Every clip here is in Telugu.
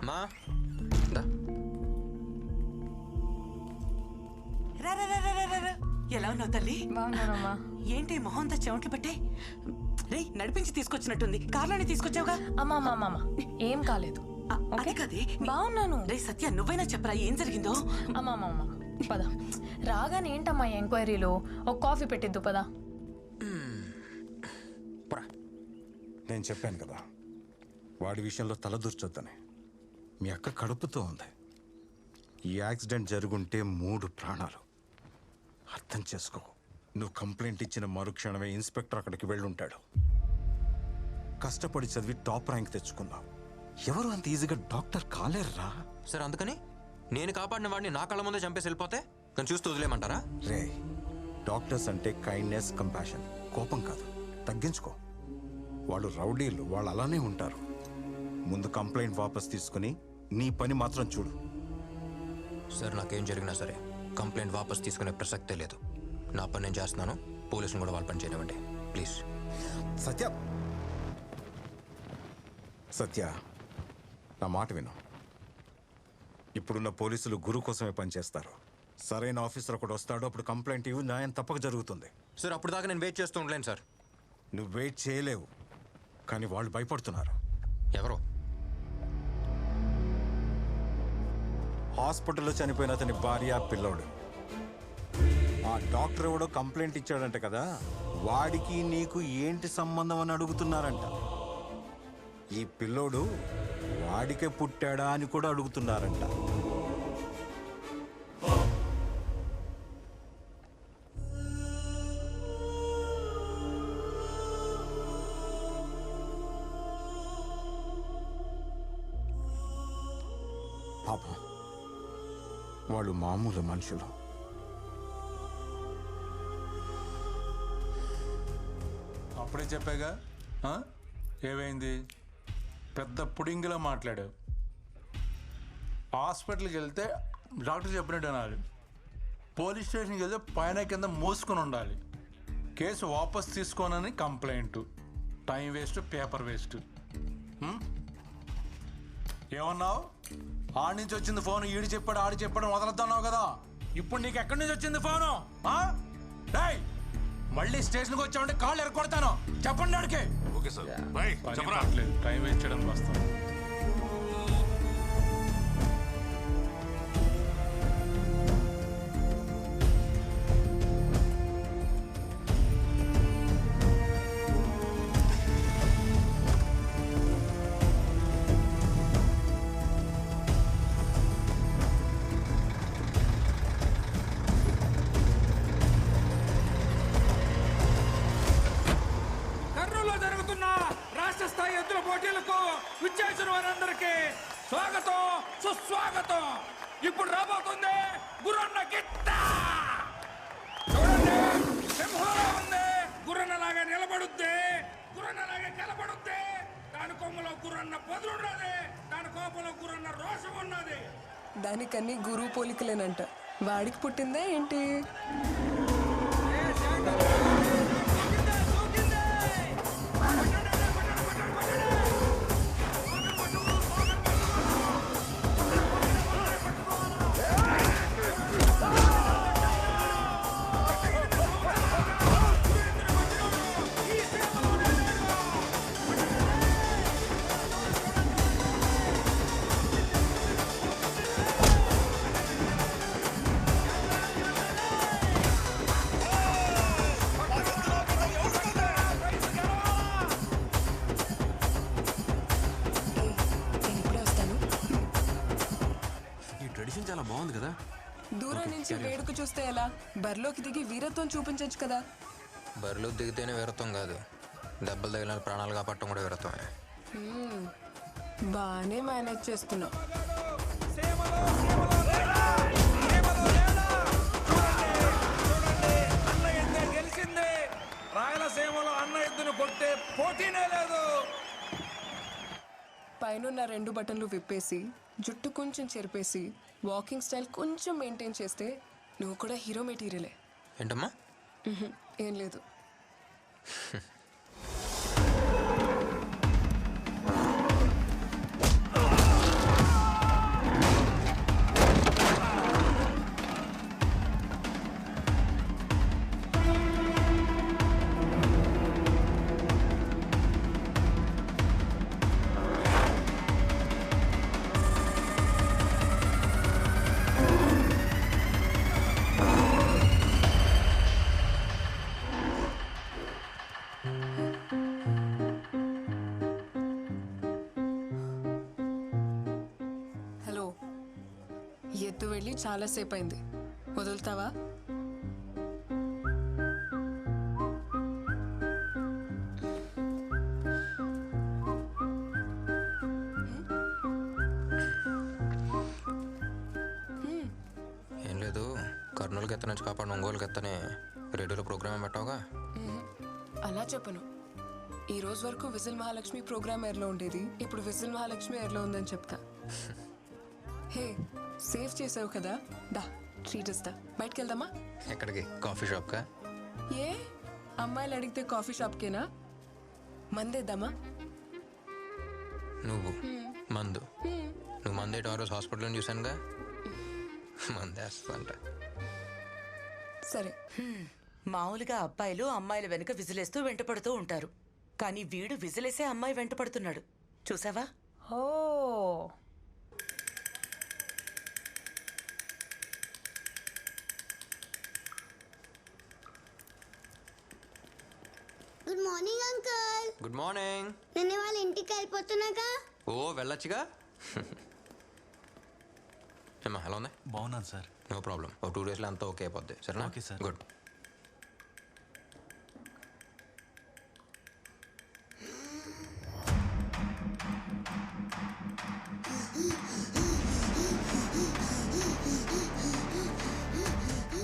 అమ్మా దా. ఎలా ఉన్నావు తల్లి? బాగున్నానమ్మా. ఏంటి మొహంతా చెమట్లు పట్టే? రే నడిపించి తీసుకొచ్చినట్టుంది. కార్లోనే తీసుకొచ్చావుగా? అమ్మా ఏం కాలేదు. అది కదే బాగున్నాను. రే సత్య నువ్వైనా చెప్పరా ఏం జరిగిందో? అమ్మా పద. రాగానే ఏంటమ్మా ఎంక్వైరీలో ఒక కాఫీ పెట్టిద్దు పద. నేను చెప్పాను కదా వాడి విషయంలో తలదూర్చొద్దని. మీ అక్క కడుపుతో ఉంది. ఈ యాక్సిడెంట్ జరుగుంటే 3 ప్రాణాలు. అర్థం చేసుకో. నువ్వు కంప్లైంట్ ఇచ్చిన మరుక్షణమే ఇన్స్పెక్టర్ అక్కడికి వెళ్ళుంటాడు. కష్టపడి చదివి టాప్ ర్యాంక్ తెచ్చుకున్నావు. ఎవరు అంత ఈజీగా డాక్టర్ కాలేరురా. సార్ అందుకని నేను కాపాడిన వాడిని నా కళ్ళ ముందే చంపేసి వెళ్ళిపోతే నేను చూస్తూ వదిలేమంటారా? రే డాక్టర్స్ అంటే కైండ్నెస్, కంపాషన్, కోపం కాదు. తగ్గించుకో. వాళ్ళు రౌడీలు, వాళ్ళు అలానే ఉంటారు. ముందు కంప్లైంట్ వాపస్ తీసుకుని నీ పని మాత్రం చూడు. సార్ నాకేం జరిగినా సరే కంప్లైంట్ వాపస్ తీసుకునే ప్రసక్తే లేదు. నా పని నేను చేస్తున్నాను. పోలీసులు కూడా వాళ్ళ పని చేయనివ్వండి ప్లీజ్. సత్య నా మాట విను. ఇప్పుడున్న పోలీసులు గురు కోసమే పనిచేస్తారు. సరైన ఆఫీసర్ ఒకటి వస్తాడు, అప్పుడు కంప్లైంట్ ఇవ్వు, న్యాయం తప్పక జరుగుతుంది. సార్ అప్పుడు దాకా నేను వెయిట్ చేస్తూ ఉండలేను సార్. నువ్వు వెయిట్ చేయలేవు, కానీ వాళ్ళు భయపడుతున్నారు. ఎవరో హాస్పిటల్లో చనిపోయిన అతని భార్య, పిల్లోడు. ఆ డాక్టర్ ఎవడో కంప్లైంట్ ఇచ్చాడంట కదా, వాడికి నీకు ఏంటి సంబంధం అని అడుగుతున్నారంట. ఈ పిల్లోడు వాడికే పుట్టాడా అని కూడా అడుగుతున్నారంట. పాపం వాళ్ళు మామూలు మనుషులు. అప్పుడే చెప్పాగా ఏమైంది? పెద్ద పుడింగిలా మాట్లాడావు. హాస్పిటల్కి వెళ్తే డాక్టర్ చెప్పినట్టు అనాలి. పోలీస్ స్టేషన్కి వెళ్తే పైన కింద మోసుకొని ఉండాలి. కేసు వాపస్ తీసుకోనని complaint. Time waste, paper waste. ఏమన్నావు? ఆడి నుంచి వచ్చింది ఫోన్. ఈడు చెప్పాడు, ఆడి చెప్పాడు, వదలొద్దన్నావు కదా. ఇప్పుడు నీకు ఎక్కడి నుంచి వచ్చింది ఫోను? మళ్ళీ స్టేషన్కి వచ్చామంటే కాళ్ళు ఎరగొడతాను. చెప్పండి అడికే. టైం వేస్ట్ చేయడం వస్తాను. స్వాగతం, సుస్వాగతం. ఇప్పుడు రాబోతుంది గుర్రన్న గిత్త. చూడండి, సింహంలా ఉంది. గుర్రన్నలాగా నిలబడుద్ది, గుర్రన్నలాగా కలబడుద్ది. దాని కొమ్మలో గుర్రన్న పదులు ఉన్నది, దాని కోపంలో గుర్రన్న రోషం ఉన్నది. దానికన్నీ గురువు పోలికలేనంట. వాడికి పుట్టిందా ఏంటి? చాలా బాగుంది కదా. దూరం నుంచి వేడుక చూస్తే ఎలా? బరిలోకి దిగి వీరత్వం చూపించచ్చు కదా. బరిలో దిగితేనే వీరత్వం కాదు, దెబ్బలు తగిలిన ప్రాణాలు కాపాడటం కూడా వీరత్వమే. బాగానే మేనేజ్ చేస్తున్నావు. గెలిచింది. రాయలసీమలో అన్న ఎద్దును కొట్టే పోటీనే లేదు. పైనున్న 2 బటన్లు విప్పేసి, జుట్టు కొంచెం చెరిపేసి, వాకింగ్ స్టైల్ కొంచెం మెయింటైన్ చేస్తే నువ్వు కూడా హీరో మెటీరియలే. ఏంటమ్మా? ఏం లేదు. ఎత్తు వెళ్ళి చాలాసేపు అయింది. వదులుతావా? ఏం లేదు, కర్నూలుకి ఎత్త నుంచి కాపాడు ఒంగోలుకి ఎత్తనే రేడియోలో ప్రోగ్రామ్ పెట్టావుగా. అలా చెప్పను. ఈ రోజు వరకు విజిల్ మహాలక్ష్మి ప్రోగ్రామ్ ఎయిర్లో ఉండేది, ఇప్పుడు విజిల్ మహాలక్ష్మి ఎయిర్లో ఉందని చెప్తా. హే, సేవ్ చేసావు కదా, దా ట్రీట్ ఇస్తా. బయటకు వెళ్దామా? ఎక్కడికి? కాఫీ షాప్కా? ఏ అమ్మాయిలు అడిగితే కాఫీ షాప్కేనా? మందేద్దామా? నువ్వు మందు నువ్వు మందేట ఆ రోజు హాస్పిటల్లో చూశానుగా. మందేస్తా. సరే. మామూలుగా అబ్బాయిలు అమ్మాయిల వెనుక విజిలేస్తూ వెంటపడుతూ ఉంటారు, కానీ వీడు విజిలేసే అమ్మాయి వెంటపడుతున్నాడు. చూసావా? Oh good morning uncle. Good morning. నేను వాళ్ళ ఇంటికి వెళ్ళిపోతున్నాగా. ఓ వెళ్ళొచ్చుగా. ఏమ్మా ఎలా ఉంది? బాగున్నాను సార్. No problem. ఒక 2 డేస్లో అంతా ఓకే అయిపోద్ది. సరేనా? Okay sir. గుడ్.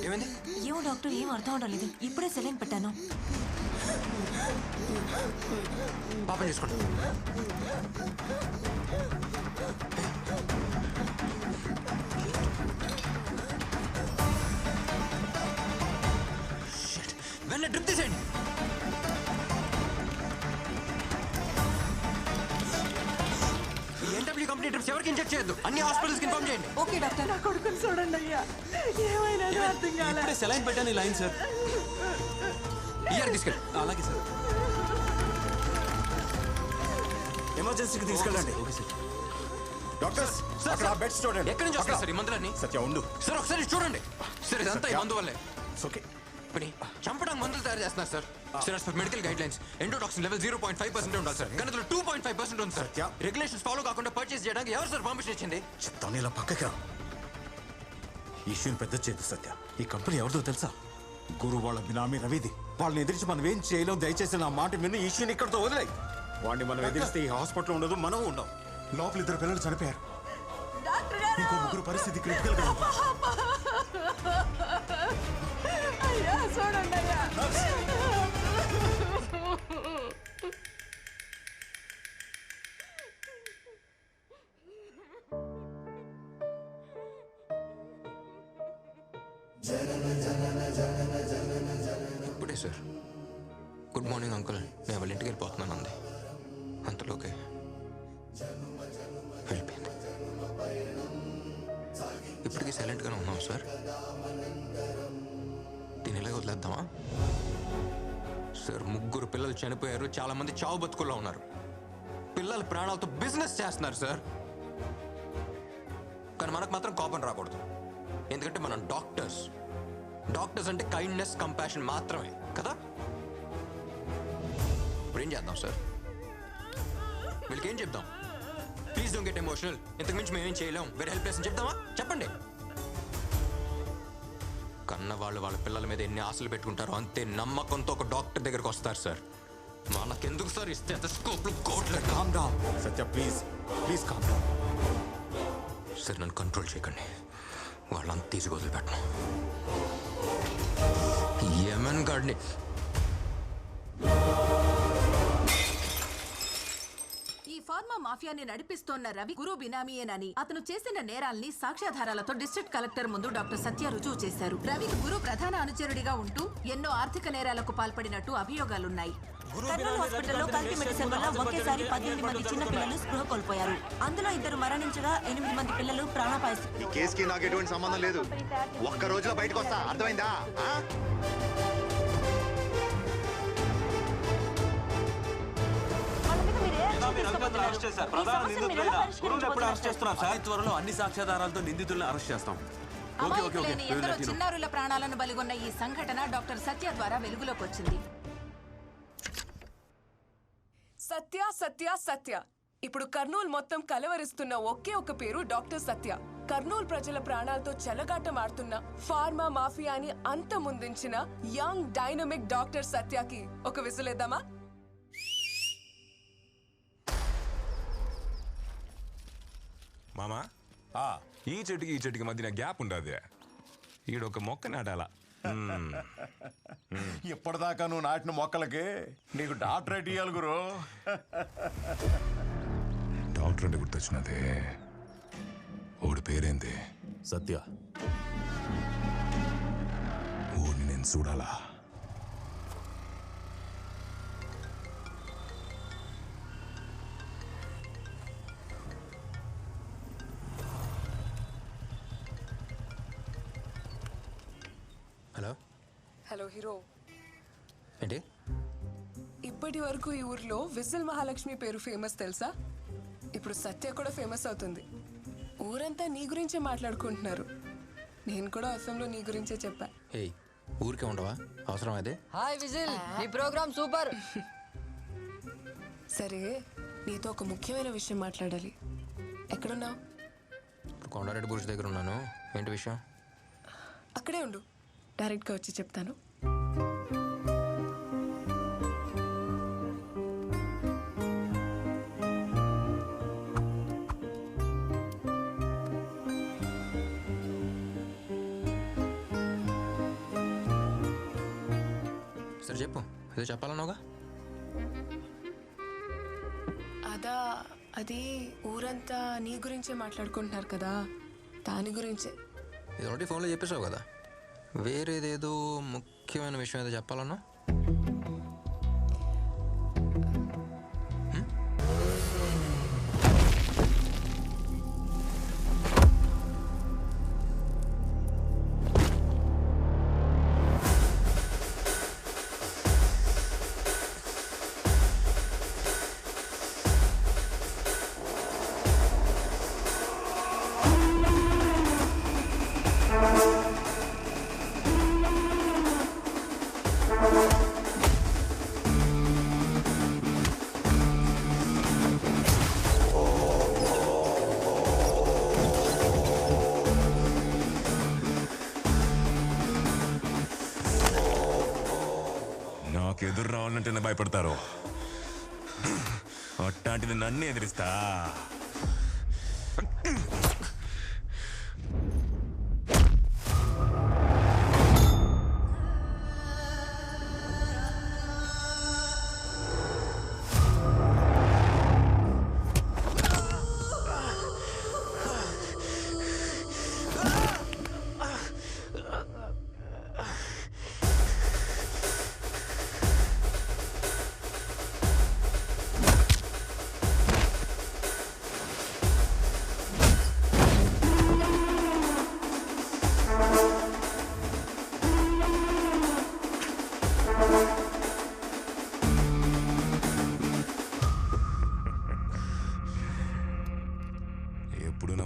ఏమైంది? ఏమో డాక్టర్, ఏం అర్థం అవడం లేదు. ఇప్పుడే సెలైన్ పెట్టాను. పాపం చేసుకోండి. వెన్న డ్రిప్ తీసేయండి. ఎన్డబ్ల్యూ కంపెనీ డ్రిప్స్ ఎవరికి ఇంజెక్ట్ చేయొద్దు. అన్ని హాస్పిటల్స్కి ఇన్ఫార్మ్ చేయండి. Okay doctor. నా కొడుకుని చూడండి అయ్యా, ఏమైనా అర్థం కాలే. ఇప్పుడే సెలైన్ పెట్టాను. ఈ లైన్ సార్. ఇయర్ తీసుకెళ్ళి. అలాగే సార్. ఎమర్జెన్సీకి తీసుకెళ్ళండి. Okay sir. డాక్టర్స్, అక్కడ ఆ బెడ్స్ చూడండి. ఎక్కడి నుంచి వస్తారు సార్ ఈ మందులన్నీ? సత్య ఉండు. సార్ ఒకసారి చూడండి. సార్ ఇదంతా ఈ మందు వల్లే. ఓకే. పని చంపడానికి మందులు తయారు చేస్తున్నారు sir. Sir for medical guide lines endotoxin level 0.5% ఉండాలి సార్. కానీ 2.5% ఉంది సార్. సత్య. రెగ్యులేషన్స్ ఫాలో కాకుండా పర్చేస్ చేయడానికి ఎవరు సార్ పర్మిషన్ ఇచ్చింది? చెప్తాను, ఇలా పక్కకి రా. ఇష్యూని పెద్ద చేయదు సత్య. ఈ కంపెనీ ఎవరిదో తెలుసా? గురు వాళ్ళ బినామీ రవిది. వాళ్ళని ఎదిరించి మనం ఏం చేయలేం. దయచేసి నా మాట విని ఈ ఇష్యూని ఇక్కడితో వదిలేయి. వాడిని మనం ఎదిరిస్తే ఈ హాస్పిటల్ ఉండదు, మనం ఉండం. లోపల 2 పిల్లలు చనిపోయారు. ఇంకో 3 పరిస్థితి క్రిటికల్ గా ఉంది. అయ్యా చూడండి అయ్యా. ఇప్పుడే సార్ గుడ్ మార్నింగ్ అంకుల్, నేను వాళ్ళ ఇంటికి వెళ్ళిపోతున్నాను అంది. అంతలోకే వెళ్ళిపోయింది. ఇప్పటికీ సైలెంట్గానే ఉన్నాం సార్. దీని ఎలాగ వదిలేద్దామా సార్? 3 పిల్లలు చనిపోయారు, చాలా మంది చావు బతుకుల్లో ఉన్నారు. పిల్లల ప్రాణాలతో బిజినెస్ చేస్తున్నారు సార్. కానీ మనకు మాత్రం కోపం రాకూడదు, ఎందుకంటే మనం డాక్టర్స్. డాక్టర్స్ అంటే కైండ్నెస్, కంపాషన్ మాత్రమే కదా. ఇప్పుడు ఏం చేద్దాం సార్? వీళ్ళకి ఏం చెప్దాం? ప్లీజ్ డోంట్ గెట్ ఎమోషనల్, ఇంతకు మించి మేమేం చేయలేం, వెరీ హెల్ప్లెస్ అని చెప్దామా? చెప్పండి. కన్న వాళ్ళు వాళ్ళ పిల్లల మీద ఎన్ని ఆశలు పెట్టుకుంటారో అంతే నమ్మకంతో ఒక డాక్టర్ దగ్గరకు వస్తారు సార్. మనకెందుకు సార్ ఈ స్టెథోస్కోప్లు, కోట్లు? Calm down Satya, please please calm down. Sir నన్ను కంట్రోల్ చేయకండి, వాళ్ళంతా తీసి వదిలిపెట్టను. యమన్ గాడిని ఈ ఫార్మా మాఫియాని నడిపిస్తోన్న రవి గురు బినామీయేనని, అతను చేసిన నేరాల్ని సాక్ష్యాధారాలతో డిస్ట్రిక్ట్ కలెక్టర్ ముందు డాక్టర్ సత్య రుజువు చేశారు. రవి గురు ప్రధాన అనుచరుడిగా ఉంటూ ఎన్నో ఆర్థిక నేరాలకు పాల్పడినట్టు అభియోగాలున్నాయి. కర్నూలు హాస్పిటల్లో కల్తీ మెడిసిన్ వల్ల ఒకేసారి 18 మంది చిన్న పిల్లలు స్పృహ కోల్పోయారు. అందులో 2 మరణించగా 8 మంది పిల్లలు ప్రాణాపాయ. ఈ కేసుకి నాకు ఎటువంటి సంబంధం లేదు. ఒక్క రోజులో బయటకు వస్తా, అర్థమైందా? త్వరలో అన్ని సాక్ష్యాధారాలతో నిందితులను అరెస్ట్ చేస్తాం. అమాయకులైన ఎందరో చిన్నారుల ప్రాణాలను బలిగొన్న ఈ సంఘటన డాక్టర్ సత్య ద్వారా వెలుగులోకి వచ్చింది. సత్య సత్య సత్య, ఇప్పుడు కర్నూలు మొత్తం కలవరిస్తున్న ఒకే ఒక పేరు డాక్టర్ సత్య. కర్నూలు ప్రజల ప్రాణాలతో చెలగాటం ఆడుతున్న ఫార్మా మాఫియాని అంతమొందించిన యంగ్ డైనమిక్ డాక్టర్ సత్యకి ఒక విసులేద్దామా? మామా ఈ చెట్టుకి మధ్యన గ్యాప్ ఉండదు. ఈడొక మొక్క నాటాలా. ఇప్పటిదాకా నువ్వు నాటిన మొక్కలకి నీకు డాక్టరేట్ ఇయ్యాలి గురు. డాక్టర్ అంటే గుర్తొచ్చినదే. ఓడి పేరేంది? సత్య. ఊరిని నేను చూడాలా. Hello hello hero. ఏంటి? ఇప్పటి వరకు ఈ ఊర్లో విజిల్ మహాలక్ష్మి పేరు ఫేమస్ తెలుసా? ఇప్పుడు సత్య కూడా ఫేమస్ అవుతుంది. ఊరంతా నీ గురించే మాట్లాడుకుంటున్నారు. నేను కూడా అసెంబ్లీలో నీ గురించే చెప్పా. ఏయ్, ఊరికే ఉండవా? అవసరం అదే. హాయ్ విజిల్, నీ ప్రోగ్రామ్ సూపర్. సరే, నీతో ఒక ముఖ్యమైన విషయం మాట్లాడాలి. ఎక్కడున్నావు? ఇప్పుడు కొండారెడ్డి బురుష్ దగ్గర ఉన్నాను. ఏంటి విషయం? అక్కడే ఉండు, డైరెక్ట్గా వచ్చి చెప్తాను. సరే చెప్పు, ఏదో చెప్పాలన్నావుగా. అది ఊరంతా నీ గురించే మాట్లాడుకుంటున్నారు కదా, దాని గురించే. ఇది ఒకటి ఫోన్లో చెప్పేసావు కదా. వేరేదేదో ముఖ్యమైన విషయం ఏదో చెప్పాలన్నా? ఎదురు రావాలంటేనే భయపడతారు. అట్లాంటిది నన్ను ఎదిరిస్తా.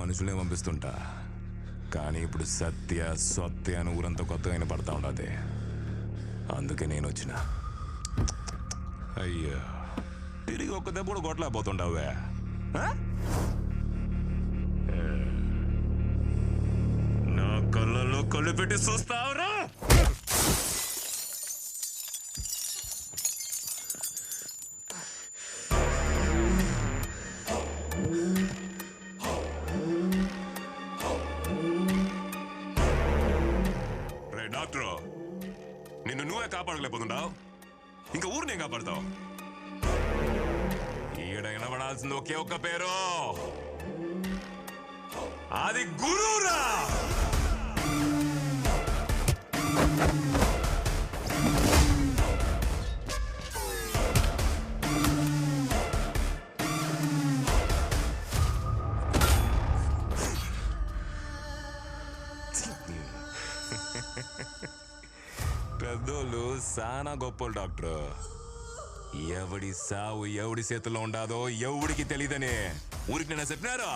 మనుషులే పంపిస్తుంటా, కానీ ఇప్పుడు సత్య సత్య అని ఊరంతా కొత్తగా పడతా ఉండదు. అందుకే నేను వచ్చిన. అయ్యో, తిరిగి ఒక్క దెబ్బ కూడా కొట్టలేకపోతుంటావే. నా కళ్ళలో కళ్ళు పెట్టి చూస్తావురా? డాక్టర్, నిన్ను నువ్వే కాపాడలేకపోతుంటావు, ఇంకా ఊరినే కాపాడతావు. ఈడ వినబడాల్సింది ఒకే ఒక్క పేరు, అది గురువురా. పెద్దోళ్ళు సానా గొప్పలు డాక్టర్. ఎవడి సావు ఎవడి చేతుల్లో ఉండదో ఎవడికి తెలియదని ఊరికి నేను చెప్పినారు.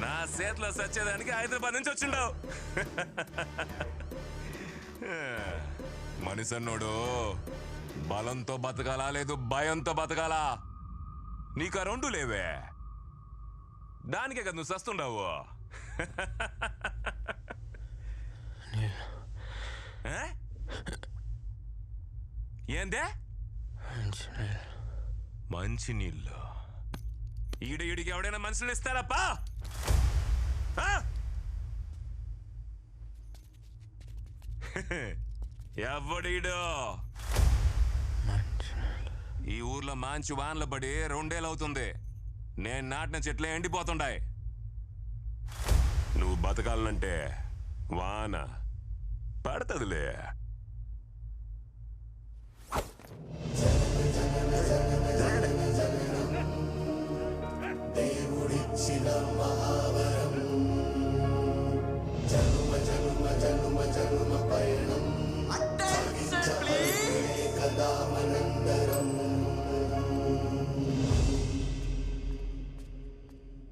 నా చేతిలో సచ్చేదానికి హైదరాబాద్ నుంచి వచ్చిండవు. మనిషి అన్నోడు బలంతో బతకాలా లేదు భయంతో బతకాలా? నీకు ఆ రెండు లేవే, దానికే కదా నువ్వు సస్తుండవు. ఏందే మంచి నీళ్ళు? ఈడికి ఎవడైనా మనుషులు ఇస్తారప్పా? ఎవడీడు? ఈ ఊర్లో మంచి వానలు పడి 2 ఏళ్ళు అవుతుంది. నేను నాటిన చెట్లే ఎండిపోతుండాయి. నువ్వు బతకాలంటే వాన పడతదిలే. దేవుడిచ్చిన మహావరం జనుమ జనుమ జనుమ జనుమ పయనం కదా మనందరం.